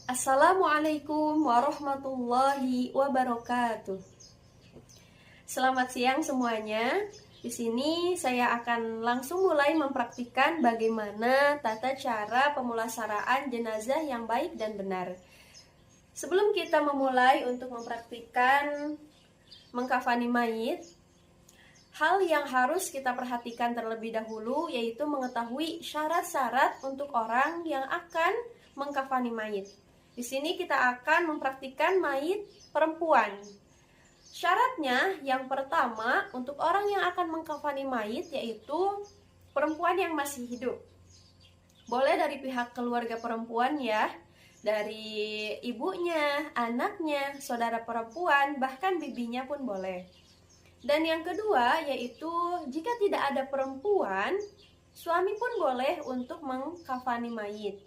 Assalamualaikum warahmatullahi wabarakatuh. Selamat siang semuanya. Di sini saya akan langsung mulai mempraktikkan bagaimana tata cara pemulasaraan jenazah yang baik dan benar. Sebelum kita memulai untuk mempraktikkan mengkafani mayit, hal yang harus kita perhatikan terlebih dahulu yaitu mengetahui syarat-syarat untuk orang yang akan mengkafani mayit. Di sini kita akan mempraktikkan mayit perempuan. Syaratnya yang pertama untuk orang yang akan mengkafani mayit yaitu perempuan yang masih hidup. Boleh dari pihak keluarga perempuan ya, dari ibunya, anaknya, saudara perempuan, bahkan bibinya pun boleh. Dan yang kedua yaitu jika tidak ada perempuan, suami pun boleh untuk mengkafani mayit.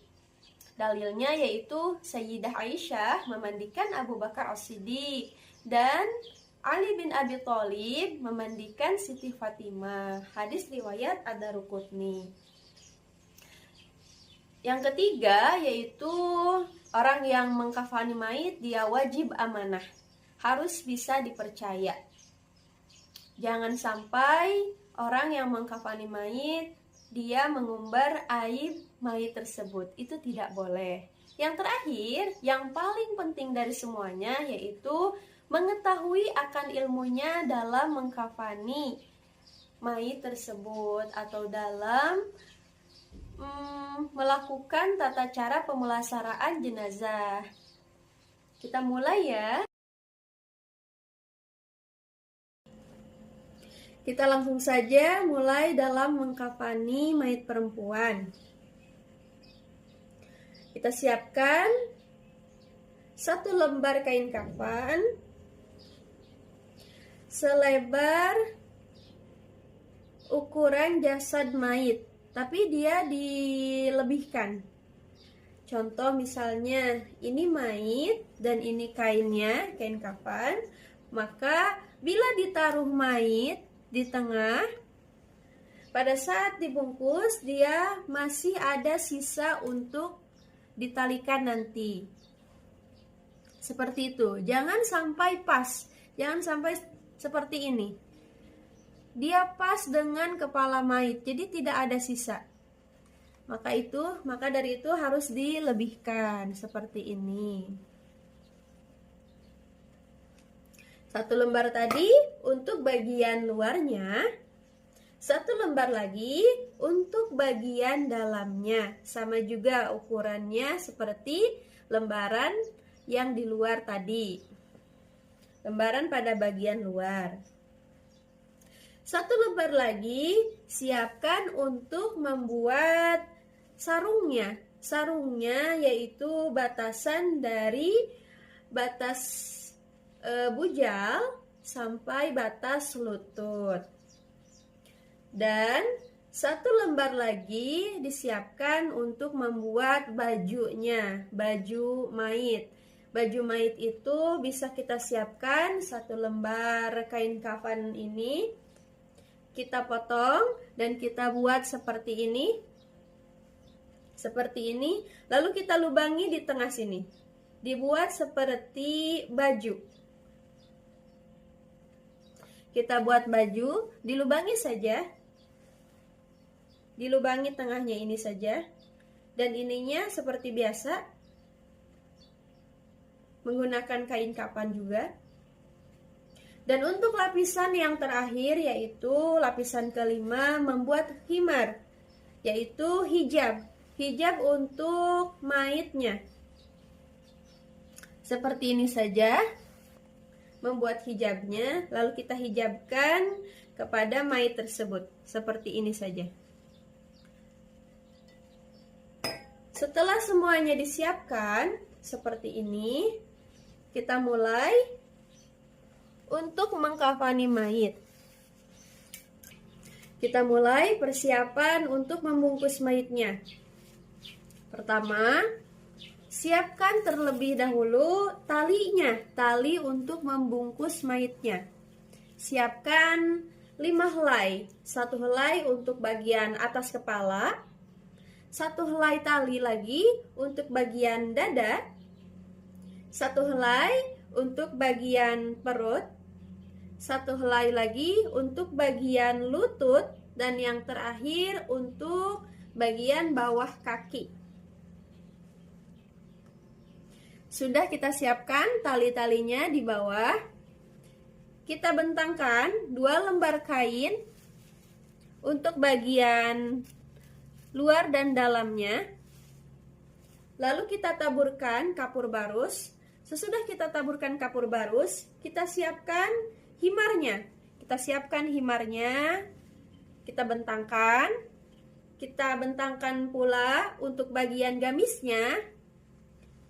Dalilnya yaitu Sayyidah Aisyah memandikan Abu Bakar As-Siddiq dan Ali bin Abi Thalib memandikan Siti Fatimah. Hadis riwayat Ad-Daruqutni. Yang ketiga yaitu orang yang mengkafani mayit dia wajib amanah, harus bisa dipercaya. Jangan sampai orang yang mengkafani mayit dia mengumbar aib mayit tersebut, itu tidak boleh. Yang terakhir, yang paling penting dari semuanya yaitu mengetahui akan ilmunya dalam mengkafani mayit tersebut atau dalam melakukan tata cara pemulasaraan jenazah. Kita mulai ya. Kita langsung saja mulai dalam mengkafani mayit perempuan. Kita siapkan 1 lembar kain kafan selebar ukuran jasad mayit, tapi dia dilebihkan. Contoh misalnya ini mayit dan ini kainnya, kain kafan, maka bila ditaruh mayit di tengah, pada saat dibungkus dia masih ada sisa untuk ditalikan nanti. Seperti itu. Jangan sampai pas. Jangan sampai seperti ini. Dia pas dengan kepala mayit, jadi tidak ada sisa. Maka dari itu harus dilebihkan seperti ini. 1 lembar tadi untuk bagian luarnya, 1 lembar lagi untuk bagian dalamnya. Sama juga ukurannya seperti lembaran yang di luar tadi. Lembaran pada bagian luar. 1 lembar lagi siapkan untuk membuat sarungnya. Sarungnya yaitu batasan dari batas bujal sampai batas lutut. Dan 1 lembar lagi disiapkan untuk membuat bajunya, baju mayit. Baju mayit itu bisa kita siapkan 1 lembar kain kafan ini, kita potong dan kita buat seperti ini. Seperti ini, lalu kita lubangi di tengah sini. Dibuat seperti baju. Kita buat baju, dilubangi saja. Dilubangi tengahnya ini saja. Dan ininya seperti biasa. Menggunakan kain kafan juga. Dan untuk lapisan yang terakhir yaitu lapisan kelima membuat himar, yaitu hijab. Hijab untuk mayitnya. Seperti ini saja. Membuat hijabnya, lalu kita hijabkan kepada mayit tersebut seperti ini saja. Setelah semuanya disiapkan seperti ini, kita mulai untuk mengkafani mayit. Kita mulai persiapan untuk membungkus mayitnya. Pertama, siapkan terlebih dahulu talinya, tali untuk membungkus mayitnya. Siapkan 5 helai, 1 helai untuk bagian atas kepala, 1 helai tali lagi untuk bagian dada, 1 helai untuk bagian perut, 1 helai lagi untuk bagian lutut, dan yang terakhir untuk bagian bawah kaki. Sudah kita siapkan tali-talinya di bawah. Kita bentangkan 2 lembar kain untuk bagian luar dan dalamnya. Lalu kita taburkan kapur barus. Sesudah kita taburkan kapur barus, kita siapkan himarnya. Kita siapkan himarnya, kita bentangkan. Kita bentangkan pula untuk bagian gamisnya.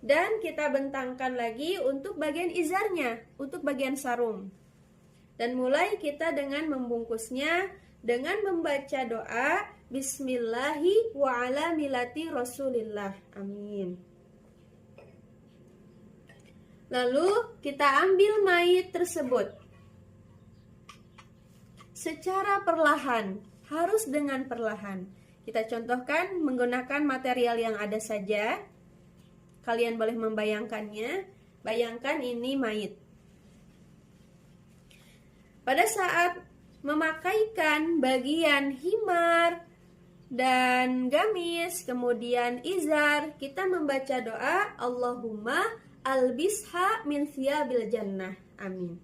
Dan kita bentangkan lagi untuk bagian izarnya, untuk bagian sarung. Dan mulai kita dengan membungkusnya dengan membaca doa Bismillahi wa ala milati Rasulillah. Amin. Lalu kita ambil mayit tersebut secara perlahan, harus dengan perlahan. Kita contohkan menggunakan material yang ada saja. Kalian boleh membayangkannya. Bayangkan ini mayit. Pada saat memakaikan bagian himar dan gamis, kemudian izar, kita membaca doa Allahumma albisha min thiyabil jannah. Amin.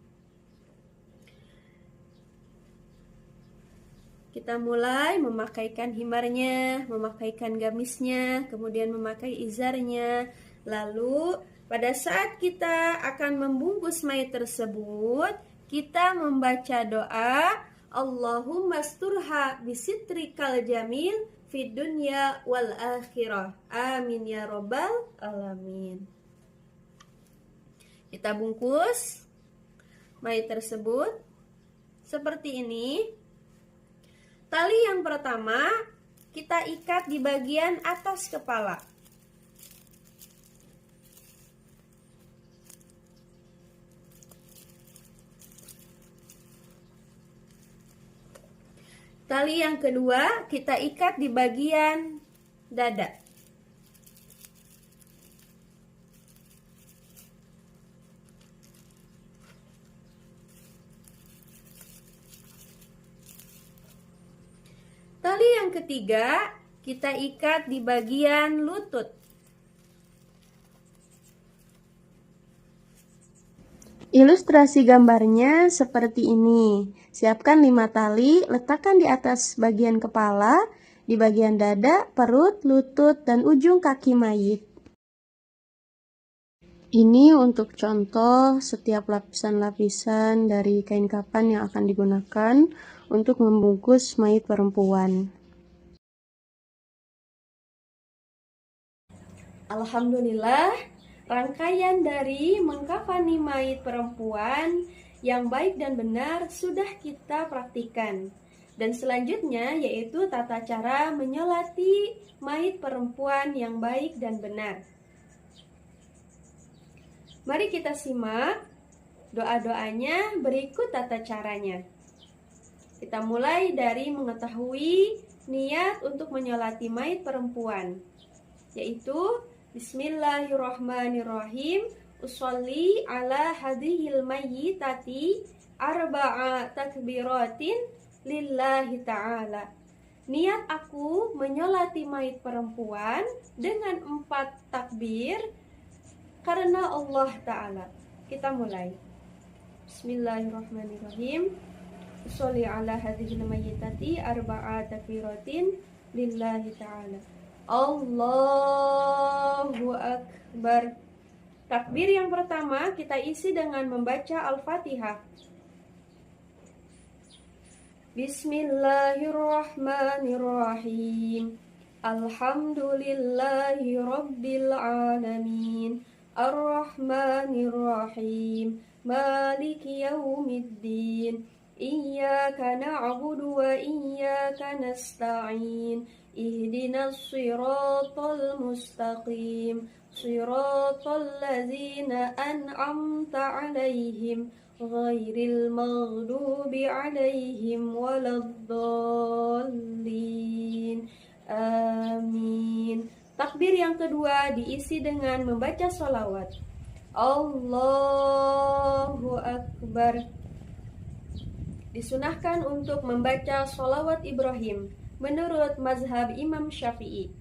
Kita mulai memakaikan himarnya, memakaikan gamisnya, kemudian memakai izarnya. Lalu pada saat kita akan membungkus mayit tersebut, kita membaca doa Allahumma asturha bisitrikal jamil fid dunya wal akhirah. Amin ya rabbal alamin. Kita bungkus mayit tersebut seperti ini. Tali yang pertama kita ikat di bagian atas kepala. Tali yang kedua kita ikat di bagian dada. Tali yang ketiga kita ikat di bagian lutut. Ilustrasi gambarnya seperti ini. Siapkan 5 tali, letakkan di atas bagian kepala, di bagian dada, perut, lutut, dan ujung kaki mayit. Ini untuk contoh setiap lapisan-lapisan dari kain kafan yang akan digunakan untuk membungkus mayit perempuan. Alhamdulillah, rangkaian dari mengkafani mayit perempuan yang baik dan benar sudah kita praktikkan. Dan selanjutnya yaitu tata cara menyolati mayit perempuan yang baik dan benar. Mari kita simak doa-doanya, berikut tata caranya. Kita mulai dari mengetahui niat untuk menyolati mayit perempuan, yaitu Bismillahirrahmanirrahim. Usolli ala hadhil mayyitati arba'a takbiratin lillahi ta'ala. Niat aku menyolati mayit perempuan dengan 4 takbir karena Allah Ta'ala. Kita mulai. Bismillahirrahmanirrahim. Usolli ala hadhil mayyitati arba'a takbiratin lillahi ta'ala. Allahu Akbar. Takbir yang pertama kita isi dengan membaca Al-Fatihah. Bismillahirrahmanirrahim. Alhamdulillahi Rabbil Alamin. Ar-Rahmanirrahim. Maliki Yawmiddin. Iyyaka na'budu wa iyyaka nasta'in. Ihdinas siratal mustaqim. Siratal ladzina an'amta 'alaihim ghairil maghdubi 'alaihim waladdallin. Amin. Takbir yang kedua diisi dengan membaca sholawat. Allahu Akbar. Disunahkan untuk membaca sholawat Ibrahim menurut mazhab Imam Syafi'i.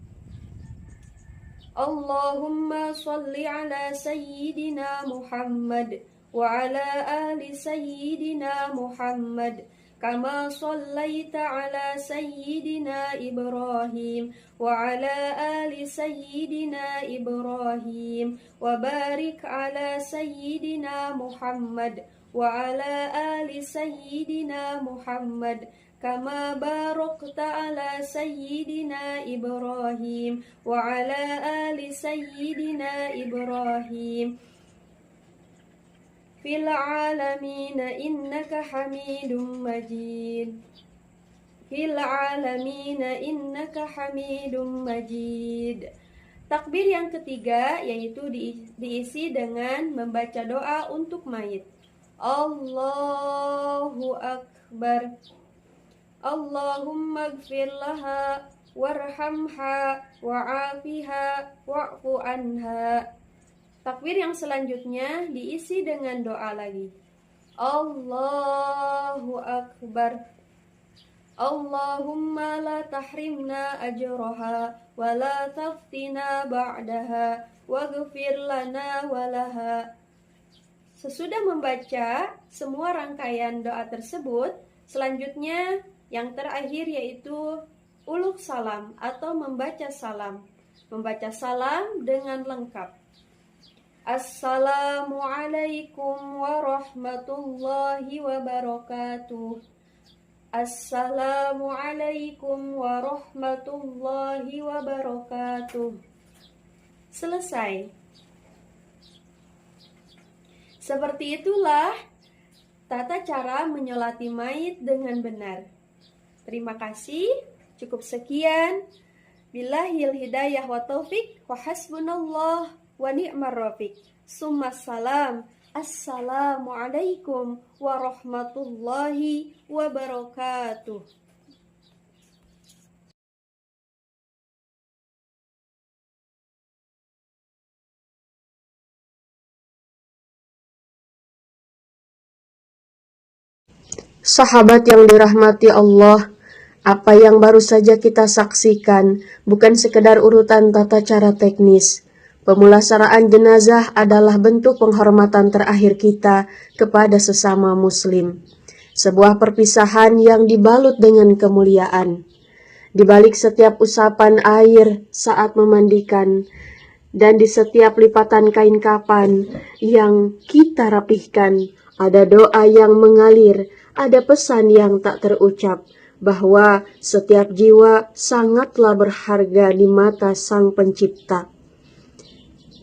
Allahumma sholli ala sayyidina Muhammad wa ala ali sayyidina Muhammad kama shallaita ala sayyidina Ibrahim wa ala ali sayyidina Ibrahim wa barik ala sayyidina Muhammad wa ala ali sayyidina Muhammad kama barakta ala sayyidina Ibrahim wa ala ali sayyidina Ibrahim fil alamin innaka hamidum majid. Fil alamin innaka hamidum majid. Takbir yang ketiga yaitu diisi dengan membaca doa untuk mayit. Allahu Akbar. Allahumma gfir laha warhamha wa'afiha wa'fu anha. Takbir yang selanjutnya diisi dengan doa lagi. Allahu Akbar. Allahumma la tahrimna ajraha wa la taftina ba'daha waghfir lana walaha. Sesudah membaca semua rangkaian doa tersebut, selanjutnya yang terakhir yaitu uluk salam atau membaca salam. Membaca salam dengan lengkap. Assalamualaikum warahmatullahi wabarakatuh. Assalamualaikum warahmatullahi wabarakatuh. Selesai. Seperti itulah tata cara menyolati mayit dengan benar. Terima kasih. Cukup sekian. Billahil hidayah wa taufik wa hasbunallah wa ni'mar rafiq. Summassalam. Assalamualaikum warahmatullahi wabarakatuh. Sahabat yang dirahmati Allah, apa yang baru saja kita saksikan bukan sekedar urutan tata cara teknis. Pemulasaraan jenazah adalah bentuk penghormatan terakhir kita kepada sesama muslim. Sebuah perpisahan yang dibalut dengan kemuliaan. Di balik setiap usapan air saat memandikan, dan di setiap lipatan kain kafan yang kita rapihkan, ada doa yang mengalir, ada pesan yang tak terucap, bahwa setiap jiwa sangatlah berharga di mata Sang Pencipta.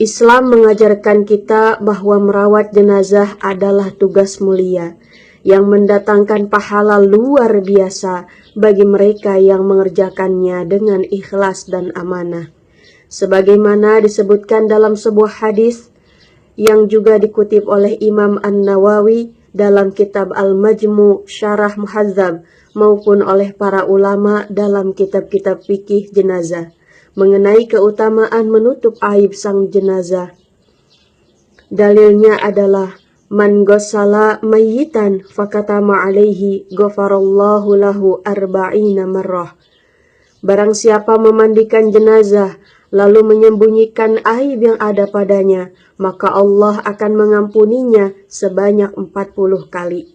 Islam mengajarkan kita bahwa merawat jenazah adalah tugas mulia, yang mendatangkan pahala luar biasa bagi mereka yang mengerjakannya dengan ikhlas dan amanah. Sebagaimana disebutkan dalam sebuah hadis yang juga dikutip oleh Imam An-Nawawi dalam kitab Al-Majmu' Syarah Muhadzab maupun oleh para ulama dalam kitab-kitab fikih jenazah mengenai keutamaan menutup aib sang jenazah. Dalilnya adalah man ghassala mayyitan fakatama alaihi ghafarallahu lahu arba'ina marrah. Barang siapa memandikan jenazah lalu menyembunyikan aib yang ada padanya, maka Allah akan mengampuninya sebanyak 40 kali.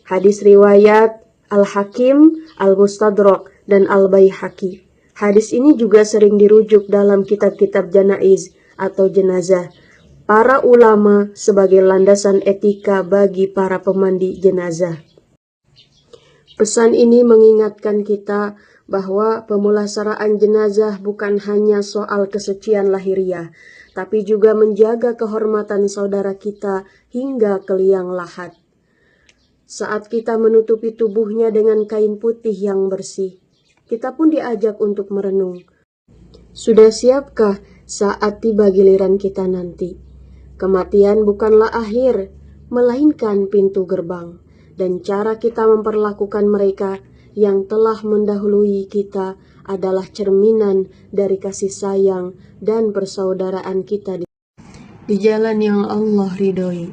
Hadis riwayat Al-Hakim, Al-Mustadrak, dan Al-Baihaqi. Hadis ini juga sering dirujuk dalam kitab-kitab janaiz atau jenazah para ulama sebagai landasan etika bagi para pemandi jenazah. Pesan ini mengingatkan kita bahwa pemulasaraan jenazah bukan hanya soal kesucian lahiriah, tapi juga menjaga kehormatan saudara kita hingga ke liang lahat. Saat kita menutupi tubuhnya dengan kain putih yang bersih, kita pun diajak untuk merenung. Sudah siapkah saat tiba giliran kita nanti? Kematian bukanlah akhir, melainkan pintu gerbang. Dan cara kita memperlakukan mereka yang telah mendahului kita adalah cerminan dari kasih sayang dan persaudaraan kita. di jalan yang Allah ridhoi.